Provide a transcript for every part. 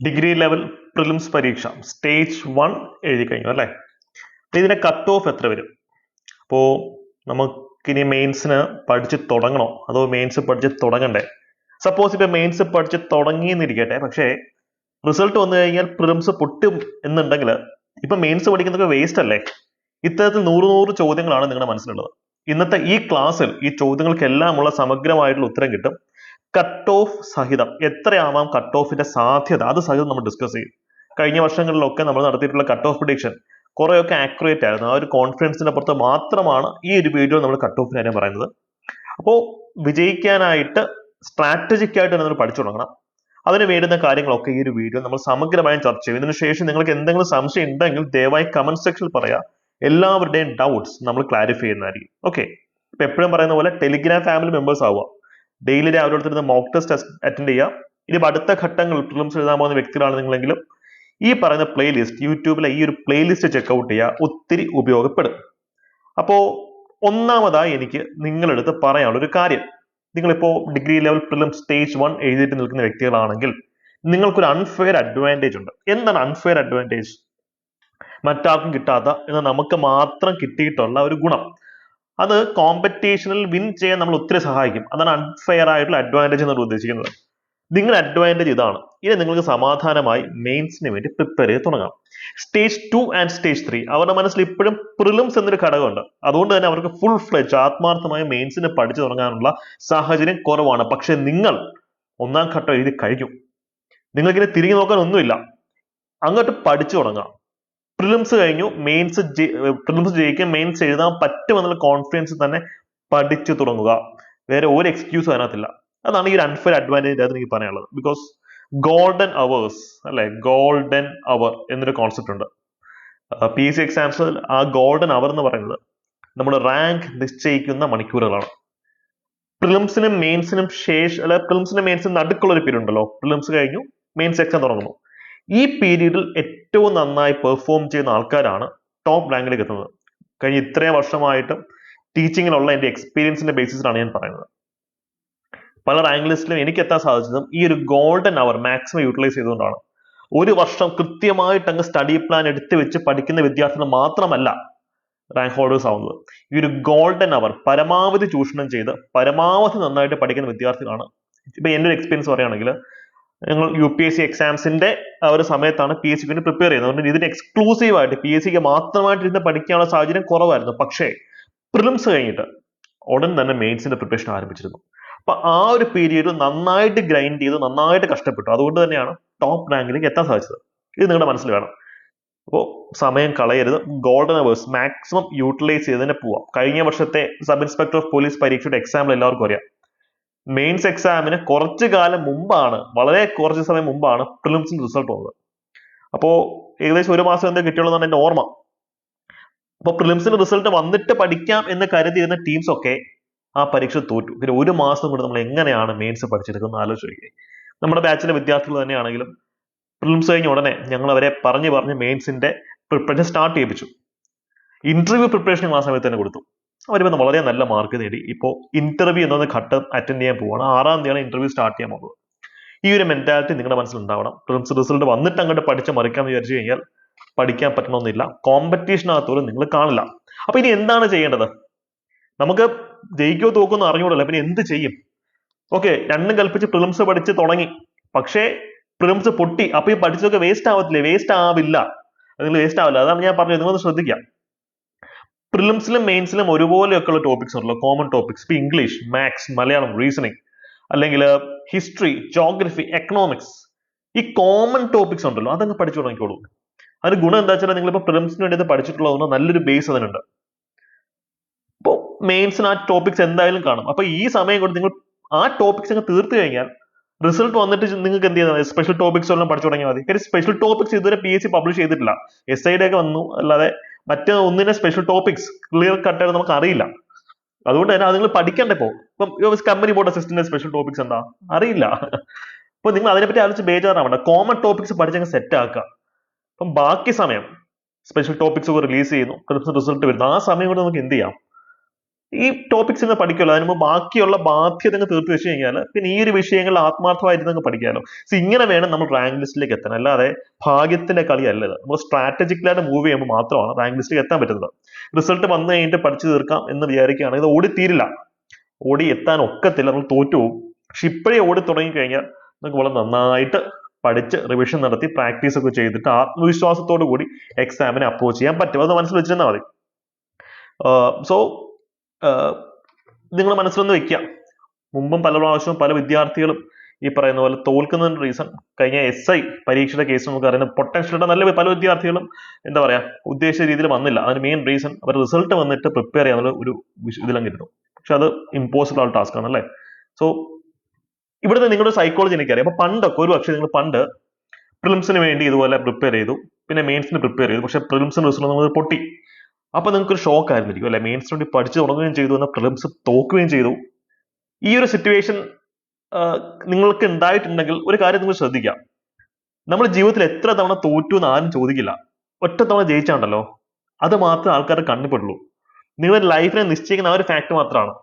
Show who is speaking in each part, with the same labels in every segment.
Speaker 1: Degree level prelims പരീക്ഷ stage 1 എഴുതി കഴിഞ്ഞു അല്ലേ? ഇതിന്റെ കട്ട് ഓഫ് എത്ര വരും? അപ്പോൾ നമുക്കിനി മെയിൻസിന് പഠിച്ച് തുടങ്ങണോ അതോ മെയിൻസ് പഠിച്ച് തുടങ്ങണ്ടേ? സപ്പോസ് ഇപ്പൊ മെയിൻസ് പഠിച്ച് തുടങ്ങിയെന്നിരിക്കട്ടെ, പക്ഷേ റിസൾട്ട് വന്നു കഴിഞ്ഞാൽ പ്രിലിംസ് പൊട്ടും എന്നുണ്ടെങ്കിൽ ഇപ്പൊ മെയിൻസ് പഠിക്കുന്നതൊക്കെ വേസ്റ്റ് അല്ലേ? ഇത്തരത്തിൽ 100 ചോദ്യങ്ങളാണ് നിങ്ങളുടെ മനസ്സിലുള്ളത്. ഇന്നത്തെ ഈ ക്ലാസ്സിൽ ഈ ചോദ്യങ്ങൾക്കെല്ലാമുള്ള സമഗ്രമായിട്ടുള്ള ഉത്തരം കിട്ടും. കട്ട് ഓഫ് സഹിതം എത്രയാവാം കട്ട് ഓഫിന്റെ സാധ്യത, അത് സഹിതം നമ്മൾ ഡിസ്കസ് ചെയ്യും. കഴിഞ്ഞ വർഷങ്ങളിലൊക്കെ നമ്മൾ നടത്തിയിട്ടുള്ള കട്ട് ഓഫ് പ്രിഡിക്ഷൻ കുറെയൊക്കെ ആക്യുറേറ്റ് ആയിരുന്നു. ആ ഒരു കോൺഫിഡൻസിന്റെ പുറത്ത് മാത്രമാണ് ഈ ഒരു വീഡിയോ നമ്മൾ കട്ട് ഓഫിന് കാര്യം പറയുന്നത്. അപ്പോൾ വിജയിക്കാനായിട്ട് സ്ട്രാറ്റജിക് ആയിട്ട് നമ്മൾ പഠിച്ചു തുടങ്ങണം. അതിന് വേണ്ടുന്ന കാര്യങ്ങളൊക്കെ ഈ ഒരു വീഡിയോ നമ്മൾ സമഗ്രമായും ചർച്ച ചെയ്യും. ഇതിനുശേഷം നിങ്ങൾക്ക് എന്തെങ്കിലും സംശയം ഉണ്ടെങ്കിൽ ദയവായി കമന്റ് സെക്ഷനിൽ പറയാം. എല്ലാവരുടെയും ഡൗട്ട്സ് നമ്മൾ ക്ലാരിഫൈ ചെയ്യുന്നതായിരിക്കും. ഓക്കെ, ഇപ്പൊ എപ്പോഴും പറയുന്ന പോലെ ടെലിഗ്രാം ഫാമിലി മെമ്പേഴ്സ് ആവുക. ഡെയിലി രാവിലെ എടുത്തിരുന്ന മോക്ക് ടെസ്റ്റ് അറ്റൻഡ് ചെയ്യുക. ഇനി അടുത്ത ഘട്ടങ്ങൾ പ്രിലിംസ് എഴുതാൻ പോകുന്ന വ്യക്തികളാണ് നിങ്ങളെങ്കിലും ഈ പറയുന്ന പ്ലേലിസ്റ്റ്, യൂട്യൂബിലെ ഈ ഒരു പ്ലേലിസ്റ്റ് ചെക്കൗട്ട് ചെയ്യുക, ഒത്തിരി ഉപയോഗപ്പെടും. അപ്പോ ഒന്നാമതായി എനിക്ക് നിങ്ങളെടുത്ത് പറയാനുള്ള ഒരു കാര്യം, നിങ്ങളിപ്പോ ഡിഗ്രി ലെവൽ പ്രിലിംസ് സ്റ്റേജ് 1 എഴുതിയിട്ട് നിൽക്കുന്ന വ്യക്തികളാണെങ്കിൽ നിങ്ങൾക്കൊരു അൺഫെയർ അഡ്വാൻറ്റേജ് ഉണ്ട്. എന്താണ് അൺഫെയർ അഡ്വാൻറ്റേജ്? മറ്റാർക്കും കിട്ടാത്ത എന്നാൽ നമുക്ക് മാത്രം കിട്ടിയിട്ടുള്ള ഒരു ഗുണം. അത് കോമ്പറ്റീഷനിൽ വിൻ ചെയ്യാൻ നമ്മൾ ഒത്തിരി സഹായിക്കും. അതാണ് അൺഫെയർ ആയിട്ടുള്ള അഡ്വാൻറ്റേജ് എന്ന് ഉദ്ദേശിക്കുന്നത്. നിങ്ങളുടെ അഡ്വാൻറ്റേജ് ഇതാണ്. ഇനി നിങ്ങൾക്ക് സമാധാനമായി മെയിൻസിന് വേണ്ടി പ്രിപ്പയർ ചെയ്ത് തുടങ്ങാം. സ്റ്റേജ് 2 ആൻഡ് സ്റ്റേജ് 3 അവരുടെ മനസ്സിൽ ഇപ്പോഴും പ്രിലിംസ് എന്നൊരു ഘടകമുണ്ട്. അതുകൊണ്ട് തന്നെ അവർക്ക് ഫുൾ ഫ്ലെഡ്ജ് ആത്മാർത്ഥമായ മെയിൻസിന് പഠിച്ചു തുടങ്ങാനുള്ള സാഹചര്യം കുറവാണ്. പക്ഷെ നിങ്ങൾ ഒന്നാം ഘട്ടം എഴുതി കഴിഞ്ഞു. നിങ്ങൾക്കിനി തിരിഞ്ഞു നോക്കാൻ ഒന്നുമില്ല, അങ്ങോട്ട് പഠിച്ചു തുടങ്ങാം. പ്രിലിംസ് കഴിഞ്ഞു, പ്രിലിംസ് ജയിക്കാൻ മെയിൻസ് എഴുതാൻ പറ്റുമെന്നുള്ള കോൺഫിഡൻസ് തന്നെ പഠിച്ചു തുടങ്ങുക. വേറെ ഒരു എക്സ്ക്യൂസ് അതിനകത്തില്ല. അതാണ് ഈ ഒരു അൺഫെയർ അഡ്വാൻറ്റേജ് ആയിട്ട് എനിക്ക് പറയാനുള്ളത്. ബിക്കോസ് ഗോൾഡൻ അവേഴ്സ് അല്ലെ, ഗോൾഡൻ അവർ എന്നൊരു കോൺസെപ്റ്റ് ഉണ്ട് PSC എക്സാംസിൽ. ആ ഗോൾഡൻ അവർ എന്ന് പറയുന്നത് നമ്മുടെ റാങ്ക് നിശ്ചയിക്കുന്ന മണിക്കൂറുകളാണ്. പ്രിലിംസിനും മെയിൻസിനും ശേഷം അല്ലെ, പ്രിലിംസിനും മെയിൻസിനും നടുക്കുള്ള ഒരു പീരീഡ് ഉണ്ടല്ലോ, പ്രിലിംസ് കഴിഞ്ഞു മെയിൻസ് എക്സാം തുടങ്ങുന്നു. ഈ പീരീഡിൽ ഏറ്റവും നന്നായി പെർഫോം ചെയ്യുന്ന ആൾക്കാരാണ് ടോപ്പ് റാങ്കിലേക്ക് എത്തുന്നത്. കഴിഞ്ഞ ഇത്രയും വർഷമായിട്ടും ടീച്ചിങ്ങിലുള്ള എൻ്റെ എക്സ്പീരിയൻസിന്റെ ബേസിസിലാണ് ഞാൻ പറയുന്നത്. പല റാങ്ക് ലിസ്റ്റിലും എനിക്ക് എത്താൻ സാധിച്ചതും ഈ ഒരു ഗോൾഡൻ അവർ മാക്സിമം യൂട്ടിലൈസ് ചെയ്തുകൊണ്ടാണ്. ഒരു വർഷം കൃത്യമായിട്ട് അങ്ങ് സ്റ്റഡി പ്ലാൻ എടുത്തു വെച്ച് പഠിക്കുന്ന വിദ്യാർത്ഥികൾ മാത്രമല്ല റാങ്ക് ഹോൾഡേഴ്സ് ആവുന്നത്. ഈ ഒരു ഗോൾഡൻ അവർ പരമാവധി ചൂഷണം ചെയ്ത് പരമാവധി നന്നായിട്ട് പഠിക്കുന്ന വിദ്യാർത്ഥികളാണ്. ഇപ്പൊ എൻ്റെ ഒരു എക്സ്പീരിയൻസ് പറയുകയാണെങ്കിൽ, ഞങ്ങൾ UPSC എക്സാംസിന്റെ ആ ഒരു സമയത്താണ് PSC വേണ്ടി പ്രിപ്പയർ ചെയ്യുന്നത്. അതുകൊണ്ട് ഇതിന് എക്സ്ക്ലൂസീവ് ആയിട്ട് PSCക്ക് മാത്രമായിട്ട് ഇരുന്ന് പഠിക്കാനുള്ള സാഹചര്യം കുറവായിരുന്നു. പക്ഷേ പ്രിലിംസ് കഴിഞ്ഞിട്ട് ഉടൻ തന്നെ മെയിൻസിന്റെ പ്രിപ്പറേഷൻ ആരംഭിച്ചിരുന്നു. അപ്പൊ ആ ഒരു പീരീഡ് നന്നായിട്ട് ഗ്രൈൻഡ് ചെയ്ത് നന്നായിട്ട് കഷ്ടപ്പെട്ടു. അതുകൊണ്ട് തന്നെയാണ് ടോപ്പ് റാങ്കിലേക്ക് എത്താൻ സാധിച്ചത്. ഇത് നിങ്ങളുടെ മനസ്സിൽ വേണം. അപ്പോൾ സമയം കളയരുത്, ഗോൾഡൻ അവേഴ്സ് മാക്സിമം യൂട്ടിലൈസ് ചെയ്ത് തന്നെ പോവാം. കഴിഞ്ഞ വർഷത്തെ സബ് ഇൻസ്പെക്ടർ ഓഫ് പോലീസ് പരീക്ഷയുടെ എക്സാമ്പിൾ എല്ലാവർക്കും അറിയാം. മെയിൻസ് എക്സാമിന് കുറച്ചു കാലം മുമ്പാണ്, വളരെ കുറച്ച് സമയം മുമ്പാണ് പ്രിലിംസിന്റെ റിസൾട്ട് വന്നത്. അപ്പോൾ ഏകദേശം 1 മാസം എന്തോ കിട്ടിയുള്ളൂ എന്നാണ് എൻ്റെ ഓർമ്മ. അപ്പോൾ പ്രിലിംസിന്റെ റിസൾട്ട് വന്നിട്ട് പഠിക്കാം എന്ന് കരുതിയിരുന്ന ടീംസ് ഒക്കെ ആ പരീക്ഷ തോറ്റു. പിന്നെ 1 മാസം കൊണ്ട് നമ്മൾ എങ്ങനെയാണ് മെയിൻസ് പഠിച്ചെടുക്കുന്നത് ആലോചിക്കുക. നമ്മുടെ ബാച്ചിലെ വിദ്യാർത്ഥികൾ തന്നെയാണെങ്കിലും പ്രിലിംസ് കഴിഞ്ഞ ഉടനെ ഞങ്ങൾ അവരെ പറഞ്ഞ് മെയിൻസിന്റെ പ്രിപ്പറേഷൻ സ്റ്റാർട്ട് ചെയ്യിപ്പിച്ചു. ഇന്റർവ്യൂ പ്രിപ്പറേഷൻ ആ സമയത്ത് തന്നെ കൊടുത്തു. അവർ വളരെ നല്ല മാർക്ക് നേടി. ഇപ്പോൾ ഇന്റർവ്യൂ എന്ന ഘട്ടം അറ്റൻഡ് ചെയ്യാൻ പോവാണ്. 6-ാം തീയതിയാണ് ഇന്റർവ്യൂ സ്റ്റാർട്ട് ചെയ്യാൻ പോകുന്നത്. ഈ ഒരു മെന്റാലിറ്റി നിങ്ങളുടെ മനസ്സിൽ ഉണ്ടാവണം. പ്രിലിംസ് റിസൾട്ട് വന്നിട്ട് അങ്ങോട്ട് പഠിച്ച് മറിക്കാന്ന് വിചാരിച്ചു കഴിഞ്ഞാൽ പഠിക്കാൻ പറ്റണമെന്നില്ല. കോമ്പറ്റീഷനകത്തോട് നിങ്ങൾ കാണില്ല. അപ്പൊ ഇനി എന്താണ് ചെയ്യേണ്ടത്? നമുക്ക് ജയിക്കോ തോക്കുമെന്ന് അറിഞ്ഞൂടല്ലോ, പിന്നെ എന്ത് ചെയ്യും? ഓക്കെ, രണ്ടും കൽപ്പിച്ച് പ്രിലിംസ് പഠിച്ച് തുടങ്ങി. പക്ഷേ പ്രിലിംസ് പൊട്ടി. അപ്പൊ ഈ പഠിച്ചതൊക്കെ വേസ്റ്റ് ആവത്തില്ലേ? വേസ്റ്റ് ആവില്ല, നിങ്ങൾ വേസ്റ്റ് ആവില്ല. അതാണ് ഞാൻ പറഞ്ഞത്, നിങ്ങളൊന്ന് ശ്രദ്ധിക്കാം. പ്രിലിംസിലും മെയിൻസിലും ഒരുപോലെയൊക്കെയുള്ള ടോപ്പിക്സ് ഉണ്ടല്ലോ, കോമൺ ടോപ്പിക്സ്. ഇപ്പൊ ഇംഗ്ലീഷ്, മാത്സ്, മലയാളം, റീസണിങ്, അല്ലെങ്കിൽ ഹിസ്റ്ററി, ജോഗ്രഫി, എക്കണോമിക്സ്, ഈ കോമൺ ടോപ്പിക്സ് ഉണ്ടല്ലോ, അതങ്ങ് പഠിച്ചു തുടങ്ങിക്കോളൂ. അതിന് ഗുണം എന്താ വെച്ചാൽ നിങ്ങളിപ്പോൾ പ്രിലിംസിന് വേണ്ടി പഠിച്ചിട്ടുള്ളതുകൊണ്ട് നല്ലൊരു ബേസ് അതിനുണ്ട്. ഇപ്പോൾ മെയിൻസിന് ആ ടോപ്പിക്സ് എന്തായാലും കാണും. അപ്പൊ ഈ സമയം കൊണ്ട് നിങ്ങൾ ആ ടോപ്പിക്സ് അങ്ങ് തീർത്തു കഴിഞ്ഞാൽ റിസൾട്ട് വന്നിട്ട് നിങ്ങൾക്ക് എന്ത് ചെയ്യുന്നത്? സ്പെഷ്യൽ ടോപ്പിക്സ് എല്ലാം പഠിച്ചു തുടങ്ങിയാൽ മതി. കാര്യം സ്പെഷ്യൽ ടോപ്പിക്സ് ഇതുവരെ PSC പബ്ലിഷ് ചെയ്തിട്ടില്ല. SIയുടെ ഒക്കെ വന്നു, അല്ലാതെ മറ്റേ ഒന്നിനെ സ്പെഷ്യൽ ടോപ്പിക്സ് ക്ലിയർ കട്ടായിട്ട് നമുക്ക് അറിയില്ല. അതുകൊണ്ട് തന്നെ അത് നിങ്ങൾ പഠിക്കണ്ടേ. ഇപ്പം company board assistant special topics എന്താ അറിയില്ല. അപ്പൊ നിങ്ങൾ അതിനെപ്പറ്റി ആലോചിച്ച് ബേജാറാവണ്ട. കോമൺ ടോപ്പിക്സ് പഠിച്ചങ്ങ് സെറ്റ് ആക്കുക. അപ്പം ബാക്കി സമയം സ്പെഷ്യൽ ടോപ്പിക്സ് ഒക്കെ റിലീസ് ചെയ്യുന്നു, റിസൾട്ട് വരുന്നു. ആ സമയം കൊണ്ട് നമുക്ക് എന്ത് ചെയ്യാം? ഈ ടോപ്പിക്സ് ഇന്ന് പഠിക്കുമല്ലോ, അതിന് മുമ്പ് ബാക്കിയുള്ള ബാധ്യത അങ്ങ് തീർത്ത് വെച്ച് കഴിഞ്ഞാൽ പിന്നെ ഈ ഒരു വിഷയങ്ങളിൽ ആത്മാർത്ഥമായിട്ട് അങ്ങ് പഠിക്കാമല്ലോ. ഇങ്ങനെ വേണം നമ്മൾ റാങ്ക് ലിസ്റ്റിലേക്ക് എത്താൻ, അല്ലാതെ ഭാഗ്യത്തിന്റെ കളിയല്ല ഇത്. നമ്മൾ സ്ട്രാറ്റജിക്കലായിട്ട് മൂവ് ചെയ്യുമ്പോൾ മാത്രമാണ് റാങ്ക് ലിസ്റ്റിലേക്ക് എത്താൻ പറ്റുന്നത്. റിസൾട്ട് വന്നു കഴിഞ്ഞിട്ട് പഠിച്ചു തീർക്കാം എന്ന് വിചാരിക്കുകയാണെങ്കിൽ ഇത് ഓടിത്തീരില്ല, ഓടി എത്താൻ ഒക്കത്തില്ല, നമ്മൾ തോറ്റുപോകും. പക്ഷെ ഇപ്പോഴേ ഓടി തുടങ്ങി കഴിഞ്ഞാൽ നമുക്ക് വളരെ നന്നായിട്ട് പഠിച്ച് റിവിഷൻ നടത്തി പ്രാക്ടീസ് ഒക്കെ ചെയ്തിട്ട് ആത്മവിശ്വാസത്തോടു കൂടി എക്സാമിനെ അപ്രോച്ച് ചെയ്യാൻ പറ്റും. അത് മനസ്സിൽ വെച്ചിരുന്നാൽ മതി. സോ നിങ്ങൾ മനസ്സിലൊന്ന് വെക്കുക. മുമ്പും പല പ്രാവശ്യവും പല വിദ്യാർത്ഥികളും ഈ പറയുന്ന പോലെ തോൽക്കുന്നതിന് റീസൺ, കഴിഞ്ഞ SI പരീക്ഷയുടെ കേസ് നമുക്ക് അറിയുന്ന പൊട്ടൻഷ്യലുള്ള നല്ല പല വിദ്യാർത്ഥികളും എന്താ പറയാ ഉദ്ദേശിച്ച രീതിയിൽ വന്നില്ല. അതിന് മെയിൻ റീസൺ അവർ റിസൾട്ട് വന്നിട്ട് പ്രിപ്പയർ ചെയ്യാനുള്ള ഒരു ഇതിലങ്ങിരുന്നു. പക്ഷെ അത് ഇമ്പോസിബിൾ ആയ ടാസ്ക് ആണ് അല്ലേ. സോ ഇവിടുത്തെ നിങ്ങളുടെ സൈക്കോളജി എനിക്കറിയാം. അപ്പൊ പണ്ടൊക്കെ ഒരു പക്ഷേ നിങ്ങൾ പണ്ട് പ്രിലിംസിന് വേണ്ടി ഇതുപോലെ പ്രിപ്പയർ ചെയ്തു, പിന്നെ മെയിൻസിന് പ്രിപ്പയർ ചെയ്തു, പക്ഷെ പ്രിലിംസിന് റിസൾട്ട് നമ്മൾ പൊട്ടി. അപ്പൊ നിങ്ങൾക്ക് ഒരു ഷോക്ക് ആയിരുന്നിരിക്കും അല്ലെ. മെയിൻസിന് വേണ്ടി പഠിച്ചു തുടങ്ങുകയും ചെയ്തു, എന്നാൽ പ്രിലിംസ് തോക്കുകയും ചെയ്തു. ഈ ഒരു സിറ്റുവേഷൻ നിങ്ങൾക്ക് ഉണ്ടായിട്ടുണ്ടെങ്കിൽ ഒരു കാര്യം നിങ്ങൾ ശ്രദ്ധിക്കാം. നമ്മുടെ ജീവിതത്തിൽ എത്ര തവണ തോറ്റു എന്ന് ആരും ചോദിക്കില്ല, ഒറ്റ തവണ ജയിച്ചാണ്ടല്ലോ അത് മാത്രമേ ആൾക്കാരുടെ കണ്ണിപ്പെടുള്ളൂ. നിങ്ങളുടെ ലൈഫിനെ നിശ്ചയിക്കുന്ന ആ ഒരു ഫാക്ട് മാത്രമാണ്.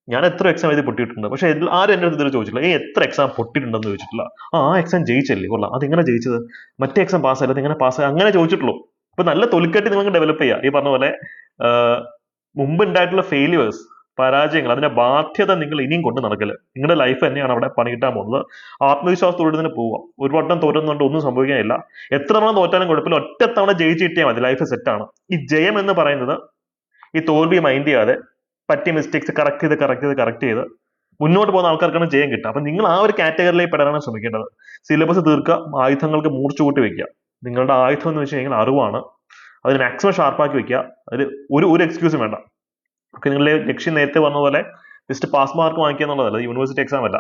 Speaker 1: ഞാൻ എത്ര എക്സാം എഴുതി പൊട്ടിയിട്ടുണ്ട്, പക്ഷെ ആരും എൻ്റെ അടുത്ത് ഇതുവരെ ചോദിച്ചില്ല എത്ര എക്സാം പൊട്ടിയിട്ടുണ്ടെന്ന് ചോദിച്ചിട്ടില്ല. ആ എക്സാം ജയിച്ചല്ലേ, കൊള്ളാം, അതെങ്ങനെ ജയിച്ചത്, മറ്റേ എക്സാം പാസ്സായത് എങ്ങനെ പാസ്സായി, അങ്ങനെ ചോദിച്ചിട്ടുള്ളൂ. അപ്പൊ നല്ല തൊലിക്കെട്ടി നിങ്ങൾക്ക് ഡെവലപ്പ് ചെയ്യുക. ഈ പറഞ്ഞ പോലെ മുമ്പ് ഉണ്ടായിട്ടുള്ള ഫെയിലിയേഴ്സ്, പരാജയങ്ങൾ, അതിന്റെ ബാധ്യത നിങ്ങൾ ഇനിയും കൊണ്ട് നടക്കല്. നിങ്ങളുടെ ലൈഫ് തന്നെയാണ് അവിടെ പണികിട്ടാൻ പോകുന്നത്. ആത്മവിശ്വാസത്തോടെ തന്നെ പോവുക. ഒരു വട്ടം തോറ്റുന്നുണ്ട് ഒന്നും സംഭവിക്കാനില്ല. എത്ര തവണ തോറ്റാലും കുഴപ്പമില്ല, ഒറ്റ തവണ ജയിച്ച് കിട്ടിയാൽ മതി, ലൈഫ് സെറ്റാണ്. ഈ ജയം എന്ന് പറയുന്നത് ഈ തോൽവി മൈൻഡ് ചെയ്യാതെ പറ്റിയ മിസ്റ്റേക്സ് കറക്റ്റ് ചെയ്ത് മുന്നോട്ട് പോകുന്ന ആൾക്കാർക്കാണ് ജയം കിട്ടുക. അപ്പൊ നിങ്ങൾ ആ ഒരു കാറ്റഗറിയിലേക്ക് പെടാനാണ് ശ്രമിക്കേണ്ടത്. സിലബസ് തീർക്കുക, ആയുധങ്ങൾക്ക് മൂർച്ച കൂട്ടി വെക്കുക. നിങ്ങളുടെ ആയുധം എന്ന് വെച്ച് കഴിഞ്ഞാൽ അറിവാണ്. അതിന് മാക്സിമം ഷാർപ്പാക്കി വെക്കുക. അതിൽ ഒരു എക്സ്ക്യൂസും വേണ്ട. ഓക്കെ, നിങ്ങളുടെ ലക്ഷ്യം നേരത്തെ പറഞ്ഞ പോലെ ജസ്റ്റ് പാസ് മാർക്ക് വാങ്ങിക്കുക എന്നുള്ളതല്ല, യൂണിവേഴ്സിറ്റി എക്സാം അല്ല.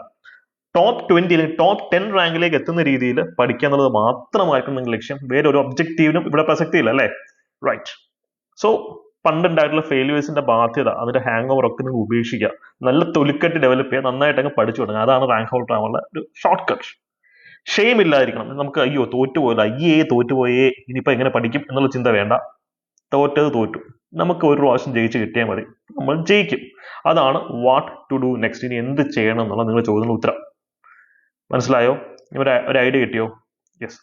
Speaker 1: ടോപ്പ് 20 അല്ലെങ്കിൽ ടോപ്പ് 10 റാങ്കിലേക്ക് എത്തുന്ന രീതിയിൽ പഠിക്കുക എന്നുള്ളത് മാത്രമായിരിക്കും നിങ്ങളുടെ ലക്ഷ്യം. വേറെ ഒരു ഒബ്ജക്റ്റീവിനും ഇവിടെ പ്രസക്തിയില്ല അല്ലേ. റൈറ്റ്. സോ പണ്ടുണ്ടായിട്ടുള്ള ഫെയിലിയേഴ്സിന്റെ ബാധ്യത, അതിന്റെ ഹാങ് ഓവർ ഒക്കെ നിങ്ങൾ ഉപേക്ഷിക്കുക. നല്ല തൊലിക്കെട്ട് ഡെവലപ്പ് ചെയ്യുക, നന്നായിട്ട് അങ്ങ് പഠിച്ചു തുടങ്ങുക. അതാണ് റാങ്ക് ഹോൾഡർ ആവാനുള്ള ഒരു ഷോർട്ട് കട്ട്. ഷെയിം ഇല്ലായിരിക്കണം. നമുക്ക് അയ്യോ തോറ്റുപോയല്ലോ, തോറ്റുപോയേ, ഇനിയിപ്പോ എങ്ങനെ പഠിക്കും എന്നുള്ള ചിന്ത വേണ്ട. തോറ്റത് തോറ്റു, നമുക്ക് ഒരു പ്രാവശ്യം ജയിച്ച് കിട്ടിയാൽ മതി, നമ്മൾ ജയിക്കും. അതാണ് വാട്ട് ടു ഡു നെക്സ്റ്റ്. ഇനി എന്ത് ചെയ്യണം എന്നുള്ള നിങ്ങൾ ചോദ്യത്തിന് ഉത്തരം. മനസ്സിലായോ? ഒരു ഐഡിയ കിട്ടിയോ? യെസ്.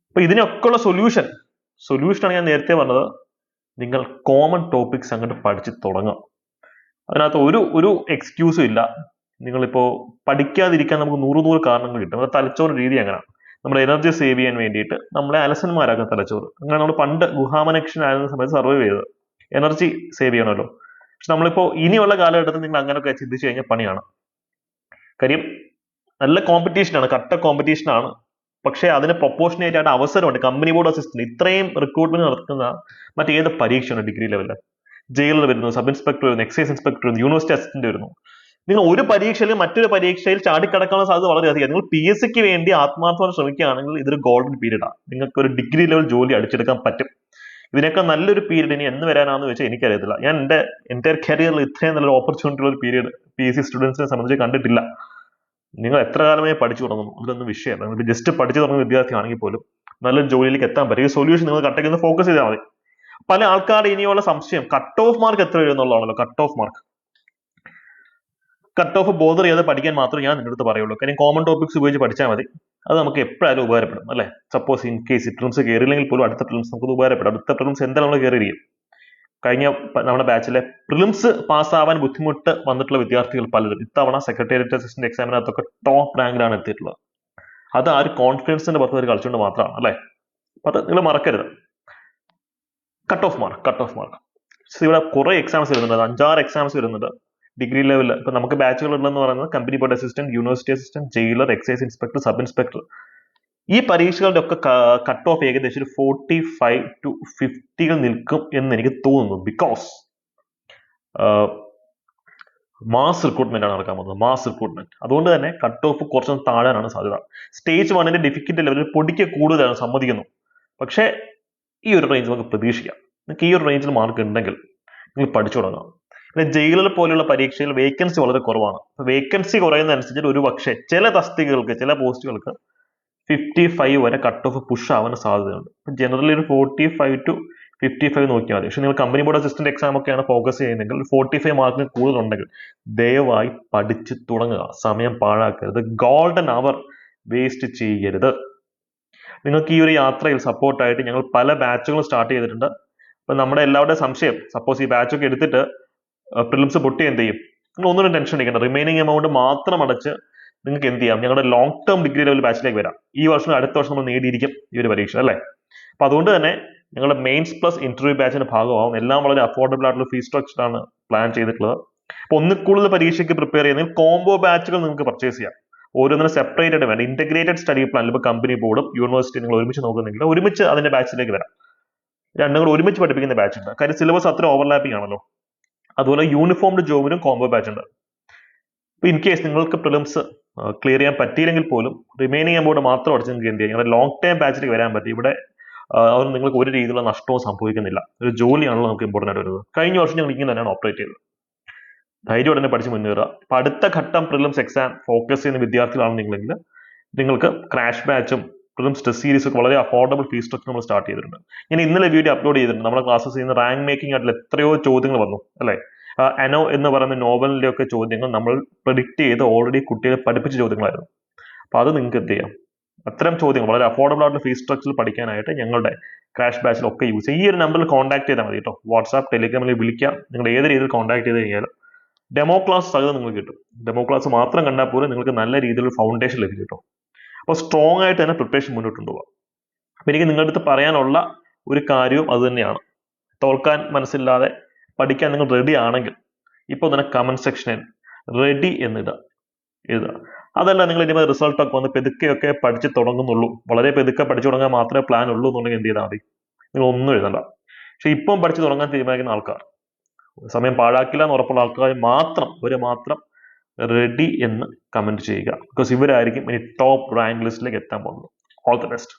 Speaker 1: അപ്പൊ ഇതിനൊക്കെ ഉള്ള സൊല്യൂഷനാണ് ഞാൻ നേരത്തെ പറഞ്ഞത്. നിങ്ങൾ കോമൺ ടോപ്പിക്സ് അങ്ങോട്ട് പഠിച്ച് തുടങ്ങാം. അതിനകത്ത് ഒരു എക്സ്ക്യൂസും ഇല്ല. നിങ്ങളിപ്പോ പഠിക്കാതിരിക്കാൻ നമുക്ക് 100 കാരണങ്ങൾ കിട്ടും. നമ്മുടെ തലച്ചോറ് രീതി അങ്ങനെ. നമ്മുടെ എനർജി സേവ് ചെയ്യാൻ വേണ്ടിയിട്ട് നമ്മളെ അലസന്മാരാക്കുന്ന തലച്ചോറ്. അങ്ങനെ നമ്മൾ പണ്ട് ഗുഹാമനക്ഷൻ ആയിരുന്ന സമയത്ത് സർവൈവ് ചെയ്തത്. എനർജി സേവ് ചെയ്യണമല്ലോ. പക്ഷെ നമ്മളിപ്പോ ഇനിയുള്ള കാലഘട്ടത്തിൽ നിങ്ങൾ അങ്ങനെയൊക്കെ ചിന്തിച്ചു കഴിഞ്ഞാൽ പണിയാണ്. കാര്യം നല്ല കോമ്പറ്റീഷനാണ്, കട്ട കോമ്പറ്റീഷനാണ്. പക്ഷെ അതിന് പ്രൊപ്പോർഷനേറ്റ് ആയിട്ട് അവസരമുണ്ട്. കമ്പനി ബോർഡ് അസിസ്റ്റന്റ് ഇത്രയും റിക്രൂട്ട്മെന്റ് നടത്തുന്ന മറ്റേത് പരീക്ഷയാണ് ഡിഗ്രി ലെവലിൽ. ജയിലിൽ വരുന്നു, സബ് ഇൻസ്പെക്ടർ വരുന്നു, എക്സൈസ് ഇൻസ്പെക്ടർ വരുന്നു, യൂണിവേഴ്സിറ്റി അസിസ്റ്റന്റ് വരുന്നു. നിങ്ങൾ ഒരു പരീക്ഷയിൽ മറ്റൊരു പരീക്ഷയിൽ ചാടിക്കടക്കാനുള്ള സാധ്യത വളരെയധികം. നിങ്ങൾ PSCക്ക് വേണ്ടി ആത്മാർത്ഥമായി ശ്രമിക്കുകയാണെങ്കിൽ ഇതൊരു ഗോൾഡൻ പീരീഡാണ്. നിങ്ങൾക്ക് ഒരു ഡിഗ്രി ലെവൽ ജോലി അടിച്ചെടുക്കാൻ പറ്റും. ഇതിനൊക്കെ നല്ലൊരു പീരീഡ് ഇനി എന്ന് വരാനാണെന്ന് വെച്ചാൽ എനിക്കറിയത്തില്ല. ഞാൻ എൻ്റെ കരിയറിൽ ഇത്രയും നല്ലൊരു ഓപ്പർച്യൂണിറ്റി ഉള്ള ഒരു പീരീഡ് PSC സ്റ്റുഡൻസിനെ സംബന്ധിച്ച് കണ്ടിട്ടില്ല. നിങ്ങൾ എത്ര കാലമായി പഠിച്ചു തുടങ്ങുന്നു അതൊന്നും വിഷയമല്ല. നിങ്ങൾ ജസ്റ്റ് പഠിച്ചു തുടങ്ങുന്ന വിദ്യാർത്ഥിയാണെങ്കിൽ പോലും നല്ലൊരു ജോലിയിലേക്ക് എത്താൻ പറ്റും. ഈ സൊല്യൂഷൻ നിങ്ങൾ കട്ടയ്ക്ക് ഫോക്കസ് ചെയ്താൽ മതി. പല ആൾക്കാരുടെ ഇനിയുള്ള സംശയം കട്ട് ഓഫ് മാർക്ക് എത്ര വരും എന്നുള്ളതാണല്ലോ. കട്ട് ഓഫ് ബോധർ ചെയ്ത് പഠിക്കാൻ മാത്രമേ ഞാൻ നിങ്ങളുടെ അടുത്ത് പറയുള്ളൂ. കാര്യം കോമൺ ടോപ്പിക്സ് ഉപയോഗിച്ച് പഠിച്ചാൽ മതി. അത് നമുക്ക് എപ്പോഴായാലും ഉപകാരപ്പെടും അല്ലേ. സപ്പോസ് ഇൻ കേസ് പ്രിലിംസ് കയറിയില്ലെങ്കിൽ പോലും അടുത്ത പ്രിലിംസ് നമുക്ക് ഉപകാരപ്പെടും. അടുത്ത പ്രിലിംസ് എന്തായാലും നമ്മൾ കയറിയിരിക്കും. കഴിഞ്ഞ നമ്മുടെ ബാച്ചിലെ പ്രിലിംസ് പാസ്സാവാൻ ബുദ്ധിമുട്ട് വന്നിട്ടുള്ള വിദ്യാർത്ഥികൾ പലരും ഇത്തവണ സെക്രട്ടേറിയറ്റ് അസിസ്റ്റന്റ് എക്സാമിനകത്തൊക്കെ ടോപ്പ് റാങ്കിലാണ് എത്തിയിട്ടുള്ളത്. അത് ആ ഒരു കോൺഫിഡൻസിന്റെ പുറത്ത് ഒരു കളിച്ചുകൊണ്ട് മാത്രമാണ് അല്ലേ. അപ്പൊ അത് നിങ്ങൾ മറക്കരുത്. കട്ട് ഓഫ് മാർക്ക് ഇവിടെ കുറെ എക്സാംസ് വരുന്നുണ്ട്. 5-6 എക്സാംസ് വരുന്നുണ്ട് ഡിഗ്രി ലെവലിൽ. ഇപ്പൊ നമുക്ക് ബാച്ചുകൾ ഉള്ളതെന്ന് പറയുന്നത് company board assistant, university assistant, jailer, excise inspector, sub inspector. ഈ പരീക്ഷകളുടെ ഒക്കെ കട്ട് ഓഫ് ഏകദേശം ഒരു 45 to 50 നിൽക്കും എന്ന് എനിക്ക് തോന്നുന്നു. ബിക്കോസ് മാസ് റിക്രൂട്ട്മെന്റ് ആണ് നടക്കാൻ പോകുന്നത്. Mass recruitment. അതുകൊണ്ട് തന്നെ കട്ട് ഓഫ് കുറച്ചൊന്ന് താഴാനാണ് സാധ്യത. സ്റ്റേജ് 1ന്റെ ഡിഫിക്കൽറ്റി ലെവലിൽ പൊടിക്ക് കൂടുതലാണ്, സമ്മതിക്കുന്നു. പക്ഷേ ഈ ഒരു റേഞ്ച് നമുക്ക് പ്രതീക്ഷിക്കാം. നിങ്ങൾക്ക് ഈ ഒരു റേഞ്ചിൽ മാർക്ക് ഉണ്ടെങ്കിൽ നിങ്ങൾ പഠിച്ചു തുടങ്ങാം. പിന്നെ ജയിലർ പോലെയുള്ള പരീക്ഷയിൽ വേക്കൻസി വളരെ കുറവാണ്. വേക്കൻസി കുറയുന്നതനുസരിച്ച് ഒരു പക്ഷേ ചില തസ്തികകൾക്ക്, ചില പോസ്റ്റുകൾക്ക് 55 വരെ കട്ട് ഓഫ് പുഷ് ആവാൻ സാധ്യതയുണ്ട്. ജനറലി ഒരു 45 to 55 നോക്കിയാൽ മതി. പക്ഷെ നിങ്ങൾ കമ്പനി ബോർഡ് അസിസ്റ്റന്റ് എക്സാം ഒക്കെയാണ് ഫോക്കസ് ചെയ്യുന്നതെങ്കിൽ 45 മാർക്കിന് കൂടുതലുണ്ടെങ്കിൽ ദയവായി പഠിച്ച് തുടങ്ങുക. സമയം പാഴാക്കരുത്. ഗോൾഡൻ അവർ വേസ്റ്റ് ചെയ്യരുത്. നിങ്ങൾക്ക് ഈ ഒരു യാത്രയിൽ സപ്പോർട്ടായിട്ട് ഞങ്ങൾ പല ബാച്ചുകളും സ്റ്റാർട്ട് ചെയ്തിട്ടുണ്ട്. അപ്പൊ നമ്മുടെ എല്ലാവരുടെയും സംശയം, സപ്പോസ് ഈ ബാച്ചൊക്കെ എടുത്തിട്ട് പ്രിലിംസ് പൊട്ടി എന്ത് ചെയ്യും? നിങ്ങൾ ഒന്നും ടെൻഷൻ അടിക്കേണ്ട. റിമൈനിങ് എമൗണ്ട് മാത്രം അടച്ച് നിങ്ങൾക്ക് എന്ത് ചെയ്യാം? ഞങ്ങളുടെ ലോങ് ടേം ഡിഗ്രി ലെവൽ ബാച്ചിലേക്ക് വരാം. ഈ വർഷം അടുത്ത വർഷം നമ്മൾ നേടിയിരിക്കും ഈ ഒരു പരീക്ഷ, അല്ലേ? അപ്പൊ അതുകൊണ്ട് തന്നെ ഞങ്ങളുടെ മെയിൻസ് പ്ലസ് ഇന്റർവ്യൂ ബാച്ചിന്റെ ഭാഗമാവും. എല്ലാം വളരെ അഫോർഡബിൾ ആയിട്ടുള്ള ഫീസ് സ്ട്രക്ചർ ആണ് പ്ലാൻ ചെയ്തിട്ടുള്ളത്. അപ്പൊ ഒന്നിൽ കൂടുതൽ പരീക്ഷയ്ക്ക് പ്രിപ്പയർ ചെയ്യുന്ന കോംബോ ബാച്ചുകൾ നിങ്ങൾക്ക് പർച്ചേസ് ചെയ്യാം. ഓരോന്നിനും സെപ്പറേറ്റഡ് വേണ്ട. ഇന്റഗ്രേറ്റഡ് സ്റ്റഡി പ്ലാൻ ഇപ്പോൾ കമ്പനി ബോർഡും യൂണിവേഴ്സിറ്റി നിങ്ങൾ ഒരുമിച്ച് നോക്കുന്നെങ്കിൽ ഒരുമിച്ച് അതിന്റെ ബാച്ചിലേക്ക് വരാം. രണ്ടും കൂടെ ഒരുമിച്ച് പഠിപ്പിക്കുന്ന ബാച്ച് ഉണ്ട്. കാര്യം സിലബസ് അത്ര ഓവർലാപ്പിംഗ് ആണല്ലോ. അതുപോലെ യൂണിഫോംഡ് ജോബിനും കോംബോ ബാച്ച് ഉണ്ട്. ഇപ്പൊ ഇൻ കേസ് നിങ്ങൾക്ക് പ്രിലിംസ് ക്ലിയർ ചെയ്യാൻ പറ്റിയില്ലെങ്കിൽ പോലും റിമൈനിങ് എമൗണ്ട് മാത്രം അടിച്ച് നിങ്ങൾക്ക് എന്ത് ചെയ്യാം? ലോങ് ടൈം ബാച്ചിലേക്ക് വരാൻ പറ്റും. ഇവിടെ അത് നിങ്ങൾക്ക് ഒരു രീതിയിലുള്ള നഷ്ടവും സംഭവിക്കുന്നില്ല. ഒരു ജോലിയാണല്ലോ നമുക്ക് ഇമ്പോർട്ടൻ്റ് ആയിട്ട് വരുന്നത്. കഴിഞ്ഞ വർഷം ഞങ്ങൾ ഇങ്ങനെ തന്നെയാണ് ഓപ്പറേറ്റ് ചെയ്തത്. ധൈര്യം തന്നെ പഠിച്ച് മുന്നേറുക. അപ്പൊ അടുത്ത ഘട്ടം പ്രിലിംസ് എക്സാം ഫോക്കസ് ചെയ്യുന്ന വിദ്യാർത്ഥികളാണ് നിങ്ങളെങ്കിൽ നിങ്ങൾക്ക് ക്രാഷ് ബാച്ചും പ്രിലിംസ് ടെസ്റ്റ് സീരീസ് ഒക്കെ വളരെ അഫോർഡബിൾ ഫീസ് സ്ട്രക്ചർ നമ്മൾ സ്റ്റാർട്ട് ചെയ്തിട്ടുണ്ട്. ഞാൻ ഇന്നലെ വീഡിയോ അപ്ലോഡ് ചെയ്തിട്ടുണ്ട്. നമ്മുടെ ക്ലാസ്സസ് ചെയ്യുന്ന റാങ്ക് മേക്കിംഗ് ആയിട്ടുള്ള എത്രയോ ചോദ്യങ്ങൾ വന്നു, അല്ലെ? അനോ എന്ന് പറയുന്ന നോവലിന്റെ ഒക്കെ ചോദ്യങ്ങൾ നമ്മൾ പ്രെഡിക്റ്റ് ചെയ്ത് ഓൾറെഡി കുട്ടികളെ പഠിപ്പിച്ച ചോദ്യങ്ങളായിരുന്നു. അപ്പൊ അത് നിങ്ങൾക്ക് എന്ത് ചെയ്യാം? അത്തരം ചോദ്യങ്ങൾ വളരെ അഫോർഡബിൾ ആയിട്ടുള്ള ഫീസ് സ്ട്രക്ചറിൽ പഠിക്കാനായിട്ട് ഞങ്ങളുടെ ക്രാഷ് ബാച്ചിലൊക്കെ യൂസ് ചെയ്യും. ഈ ഒരു നമ്പറിൽ കോൺടാക്ട് ചെയ്താൽ മതി കേട്ടോ. വാട്സാപ്പ്, ടെലിഗ്രാമിൽ വിളിക്കാം. നിങ്ങൾ ഏത് രീതിയിൽ കോൺടാക്ട് ചെയ്ത് കഴിഞ്ഞാൽ ഡെമോ ക്ലാസ് സഹിതം നിങ്ങൾക്ക് കിട്ടും. ഡെമോ ക്ലാസ് മാത്രം കണ്ടാൽ പോലും നിങ്ങൾക്ക് നല്ല രീതിയിലുള്ള ഫൗണ്ടേഷൻ ലഭിക്കും കേട്ടോ. അപ്പോൾ സ്ട്രോങ് ആയിട്ട് തന്നെ പ്രിപ്പറേഷൻ മുന്നോട്ട് കൊണ്ടുപോകാം. അപ്പം എനിക്ക് നിങ്ങളുടെ അടുത്ത് പറയാനുള്ള ഒരു കാര്യവും അത് തന്നെയാണ്. തോൽക്കാൻ മനസ്സില്ലാതെ പഠിക്കാൻ നിങ്ങൾ റെഡി ആണെങ്കിൽ ഇപ്പോൾ തന്നെ കമന്റ് സെക്ഷനിൽ റെഡി എഴുതുക. അതല്ല നിങ്ങൾ ഇനി റിസൾട്ടൊക്കെ വന്ന് പെതുക്കെയൊക്കെ പഠിച്ച് തുടങ്ങുന്നുള്ളൂ, വളരെ പെതുക്കെ പഠിച്ചു തുടങ്ങാൻ മാത്രമേ പ്ലാൻ ഉള്ളൂ എന്നുണ്ടെങ്കിൽ എന്ത് ചെയ്താൽ മതി? നിങ്ങൾ ഒന്നും എഴുതണ്ട. പക്ഷെ ഇപ്പം പഠിച്ചു തുടങ്ങാൻ തീരുമാനിക്കുന്ന ആൾക്കാർ, സമയം പാഴാക്കില്ല എന്ന് ഉറപ്പുള്ള ആൾക്കാർ മാത്രം റെഡി എന്ന് കമന്റ് ചെയ്യുക. ബിക്കോസ് ഇവരായിരിക്കും ഇനി ടോപ്പ് റാങ്ക് ലിസ്റ്റിലേക്ക് എത്താൻ പോകുന്നത്. All the best.